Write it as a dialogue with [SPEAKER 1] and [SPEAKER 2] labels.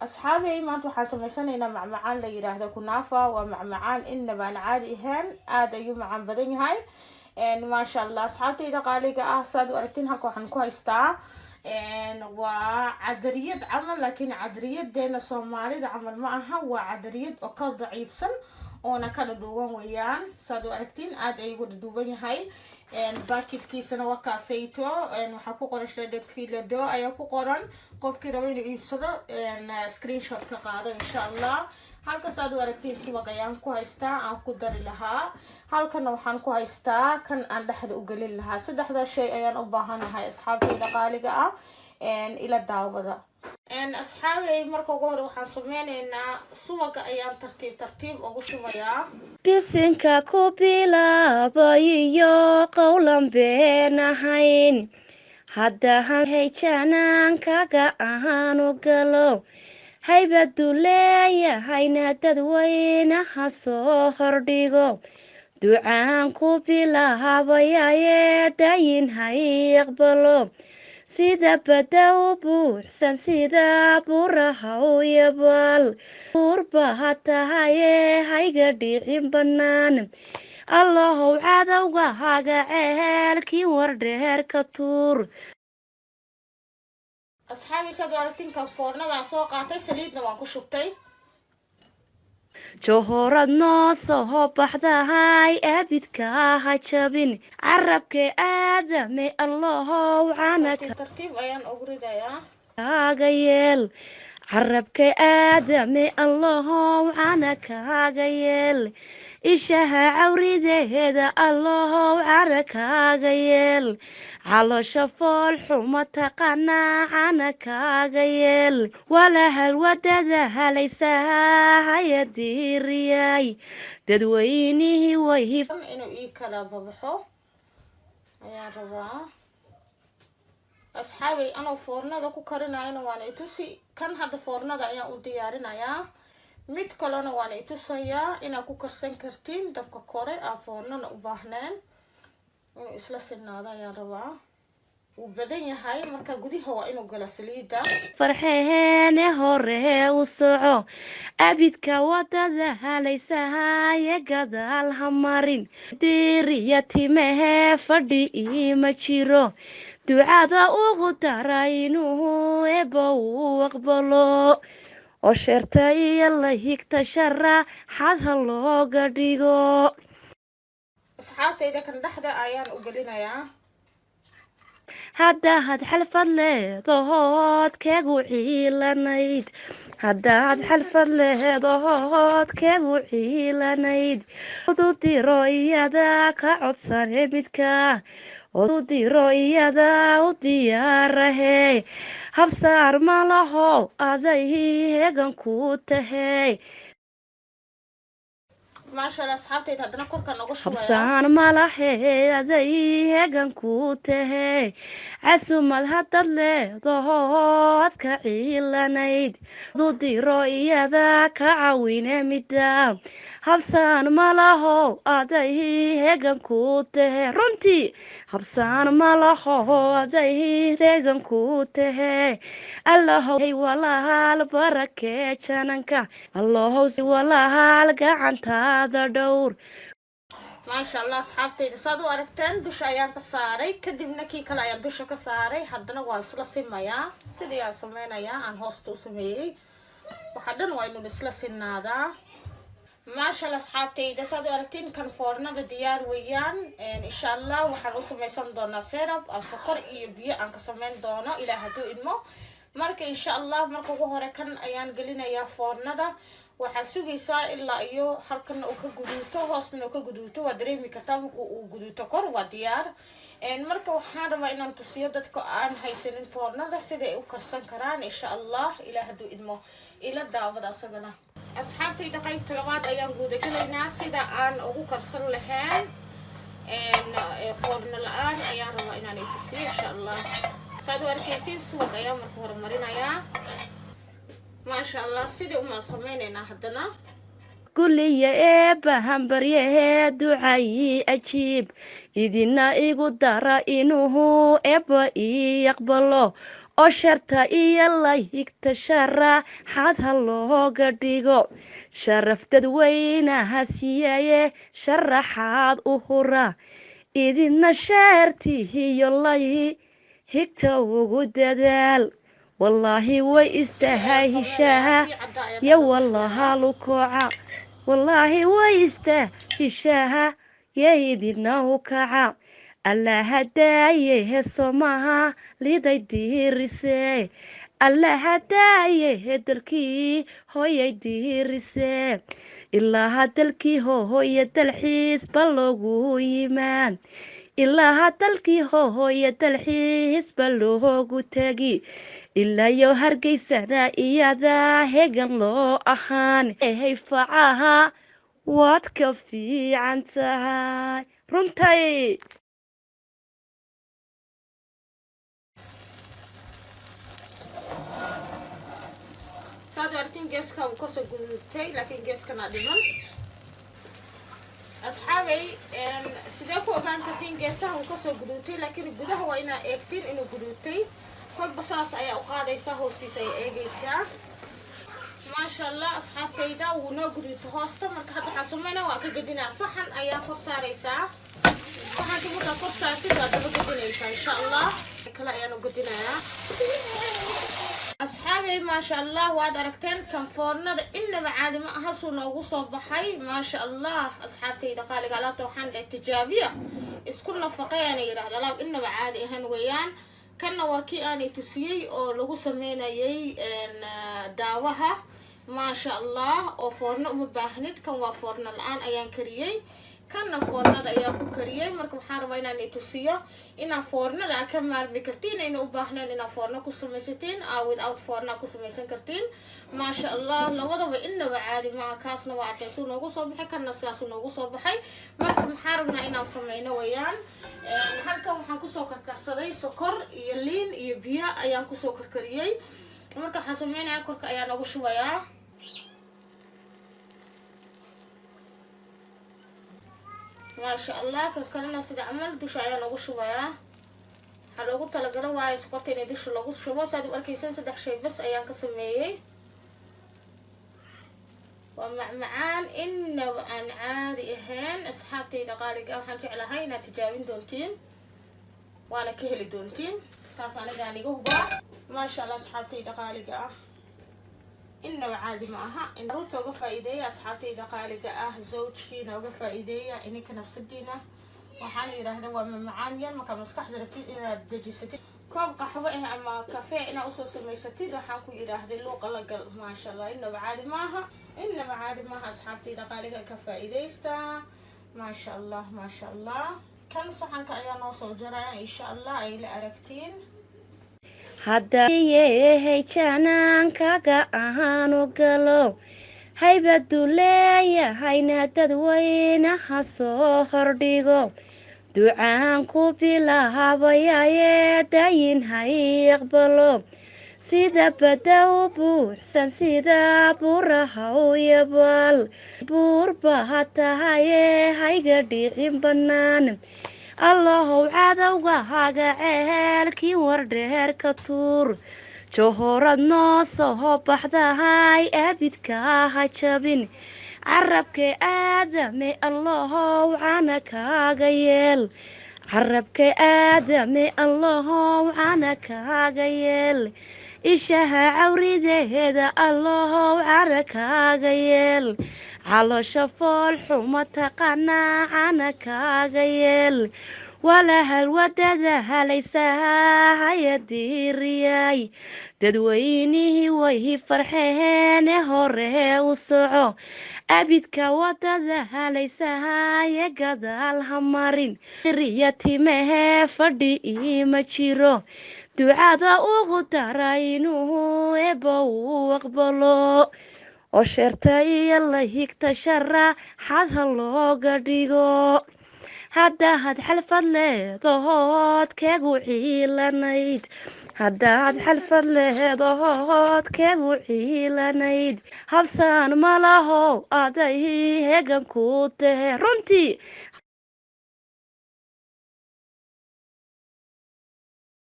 [SPEAKER 1] أصحابي ما أنتوا حاسميسانينا معمعان لي يراهدا كنافة ومعمعان إن بان عادي إهان آدا يوم معان بدن هاي إن ما شاء الله أصحابتي إذا قالي صادوا أركتين هالكو حنكو هايستا إن وعدريد عمل لكن عدريد دينا صومالي دا عمل معها وعدريد أقل ضعيف سن وأنا كده دوبان ويان صادوا أركتين آدا يقول دوبان هاي إن باكيت كيسنا وكاسيتو إن وحكو قرن شدد في لدو أياكو قرن qofkii rabo inuu iibsado screenshot ka qaado insha Allah halkaas aad u aragtay suuq ayaan ku haystaa aan ku dari lahaa halkana waxaan ku haystaa kan aan dhaxda u galin lahaa saddexda shay ayaan u baahanahay asxaabtayda qaaliga ah ila daawada asxaabay marka ugu hore waxaan sameynaynaa suuq ayaan tartiib ugu shubayaa
[SPEAKER 2] bisinka ku bilaabayo qowlan beenahayn haddahan hayjanaan kaga ahaanu galo haybadu leeyahayna dadweynaha soo hordhigo ducaan ku bilaabayayee dayin hay aqbalo sida badda u buuxsan sida buraha u yabal buurba ha tahayee hayga dhicin bannaan allahow cadowga haga ceelkii wardheerka tuur
[SPEAKER 1] asxaabi sad aragtin kan foornada soo qaatay saliidna waan ku shubtay
[SPEAKER 2] johorad noo soo baxdahay abidka ha jabin carabka aadame allahow canaka
[SPEAKER 1] tartiib ayaan ugu ridayaa
[SPEAKER 2] kaaga yeel carabka aadame allahow canakaaga yeel ishaha cawrideeda allahow carakaaga yeel caloosha fool xuma taqaanaa canakaaga yeel walahal wadada halaysaha hayadiiriyay dadweynihii way
[SPEAKER 1] inuu ii kala babaxo ayaan rabaa asxaabi anoo foornada ku karinayana waan itusi kan hadda foornada ayaan u diyaarinayaa mid kalena waan itusayaa inaad ku karsan kartiin dabka kore aan foornana u baahneen inuu isla sinaado ayaan rabaa wuu badan yahay marka gudaha waa inuu gala saliida
[SPEAKER 2] farxeene hore u soco abidka wadada halaysahaye gadaal ha marin diiriya timehe fadhi iima jiro ducada ugu dara inuu eebba uu aqbalo oo sheerta iyo la higta shara xad ha looga dhigo
[SPEAKER 1] asxaabtayda kan dhexda ayaan u gelinayaa
[SPEAKER 2] haddaad xalfad leedahood keegu ciilanayd haddaad xalfad leedahood keegu ciilanayd u diro iyada ka codsane midka u diro iyada u diyaarahe habsaar ma laho aday heegan ku tahay
[SPEAKER 1] maasha Allah asxaabtayda haddana korka nooga shubaya
[SPEAKER 2] habsaan malahe aday heegan ku tahay casumad hadad leedahood ka ciilanayd u diro iyada ka cawine midda habsaan malaho aday heegan ku tahay runtii habsaan malaho aday heegan ku tahay allahow walaal barakee jananka allahow walaal gacanta دور
[SPEAKER 1] ما شاء الله أصحابتي صادوا أركتين دوش أيام كساري كدبنا كي كلا أيام دوش كساري حدنا واصل سمايا سيدي سمينا يا عن هوستو سمي وحدنا وينو نسلا سنادا ما شاء الله أصحابتي صادوا أركتين كان فورنا ديار ويان إن شاء الله وحنوصل ميسان دونا سيرب أو سكر إيبيا أنك سمين دونا إلى هدو إنمو marka insha Allah marka ugu hore kan ayaan gelinayaa foornada waxa sugaysaa ilaa iyo halkan uu ka guduuto hoosna uu ka guduuto waa dareemi kartaa marka uu guduuto kor waa diyaar marka waxaan rabaa inaan tusiyo dadka aan haysanin foornada sida ay u karsan karaan insha Allah ilaa haduu idmo ila daawada asagana asxaabtayda qaybta labaad ayaan guud gelaynaa sida aan ugu karsan lahayn foorna la'aan ayaan rabaa inaan tusiyo insha Allah صادوا أركيسين سوق أيام مركور مرينا ما شاء الله سيدي أم صمينا حدنا
[SPEAKER 2] قل لي يا بهم بريه دعائي أجيب إذن إيقو دارا إنه إبا يقبله oo sharta iyo layigta sharaxaad ha looga dhigo sharaf dadweynaha siiyaye sharaxaad u hura idina sheertihiyo layigta ugu dadaal wallaahi way istahahishaa ya wallaha lukoca wallaahi way istahishaa ya idina u kaca alla hadaaye heesomaha liday diirisee alla hadaaye dalkii hooyay diirisee ilaa dalkii hooyo dalxiis ba loogu yimaan ilaa dalkii hooyo dalxiis ba loogu tegi ilaa yo hargeysana iyada hegan loo ahaan ehay facaha waad ka fiican tahay runtay
[SPEAKER 1] صادرتين جسكا وكسر قلتي لكن جسكا نادمان أصحابي سيداكو كان تين جسها وكسر قلتي لكن الجده هو إنا إكتين إنه قلتي كل بصاص أي أوقات يسهو سي إيجيسا ما شاء الله أصحاب كيدا ونقدر تهاستم مركز حتى حسمنا وأكيدنا صحن أي فرصة ريسا صحن تبغى فرصة تبغى تبغى إن شاء الله كلا يعني قدنا يا أصحابي ما شاء الله واد أركتين كان فورنا إنما عادي ما أحسوا نوغو صباحي ما شاء الله أصحابتي دقالي قالوا وحان التجابية إسكولنا فقياني يراد الله إنما عادي هن ويان كان واكي أني تسيي أو لغو سمينا يي داوها ما شاء الله أو فورنا مباهنت كان وفورنا الآن أيان كريي كان فورنا أيان كريي مركب حاربينا أني تسيي إنا فورنا لكن مارمي كرتين إنه باهنا إنا فورنا كسميستين أو without فورنا كسميسن كرتين ما شاء الله لوضع إنه عادي مع كاسنا وعتيسو نوغو صبحي كان سياسو نوغو صبحي مركب حاربنا إنا سمينا ويان halkan waxaan kusoo karkarsaday sokor iyo liin iyo biyo ayaan kusoo karkariyay marka waxaan sameynaya korka ayaan ugu shubayaa ما شاء الله كركرنا sida camal dusha ayaan ugu shubayaa waxa loogu talagalay waayo sokorta inay dusha lagu shubo saad u arkaysan saddex shay bas ayaan ka sameeyay ومعمعان إنه أن عادي أهين أصحابتي دقالق أو حنجي على هاي نتجاوين دونتين وأنا كهلي دونتين تاس أنا قاني قهبا ما شاء الله أصحابتي دقالق إنه عادي معها إن روت وقفة إيديا أصحابتي دقالق زوجي وقفة إيديا إني كنفس الدينة وحاني هذا هو معمعان ين مكان مسكح درفتي إلى دجستي كوب قهوة أما كافيه إنا أصوص ميستي وحاكو يراهد اللوق الله ما شاء الله إنه عادي معها إنما عادي معها أصحابتي دقالق كفائديستا ما شاء الله ما شاء الله كان صحن كأيان وصل جرا إن شاء الله أي لأركتين
[SPEAKER 2] هذا يهي جانان كاغا أهانو قلو هاي بدولايا هاي نادد وينا حسو خرديغو ducaanku bilaabayaye dayin hay aqbalo sida bada u buuxsan sida buraha u yabal buurba ha tahaye hayga dhicin bannaan allahow cadowga haga ceelkii wardheer ka tuur johorad noo soo baxdahay abidka ha jabin carabka aadame allahow cana kaaga yeel carabka aadame allahow cana kaaga yeel ishaha cawrideeda allahow cara kaaga yeel caloosha fool xuma taqaanaa cana kaaga yeel walahal wadada halaysaha hayadiiriyay dadweynihii way farxeene hore u soco abidka wadada halaysahaye gadaal ha marin riya timehe fadhi ima jiro ducada ugu dara inuu eba u aqbalo oo sheerta iyo la higta sharaxaad ha looga dhigo haddaad xalfad leedahood keegu ciilanayd haddaad xalfad leedahood keegu ciilanayd habsaan malahow aday hegan ku tahe runtii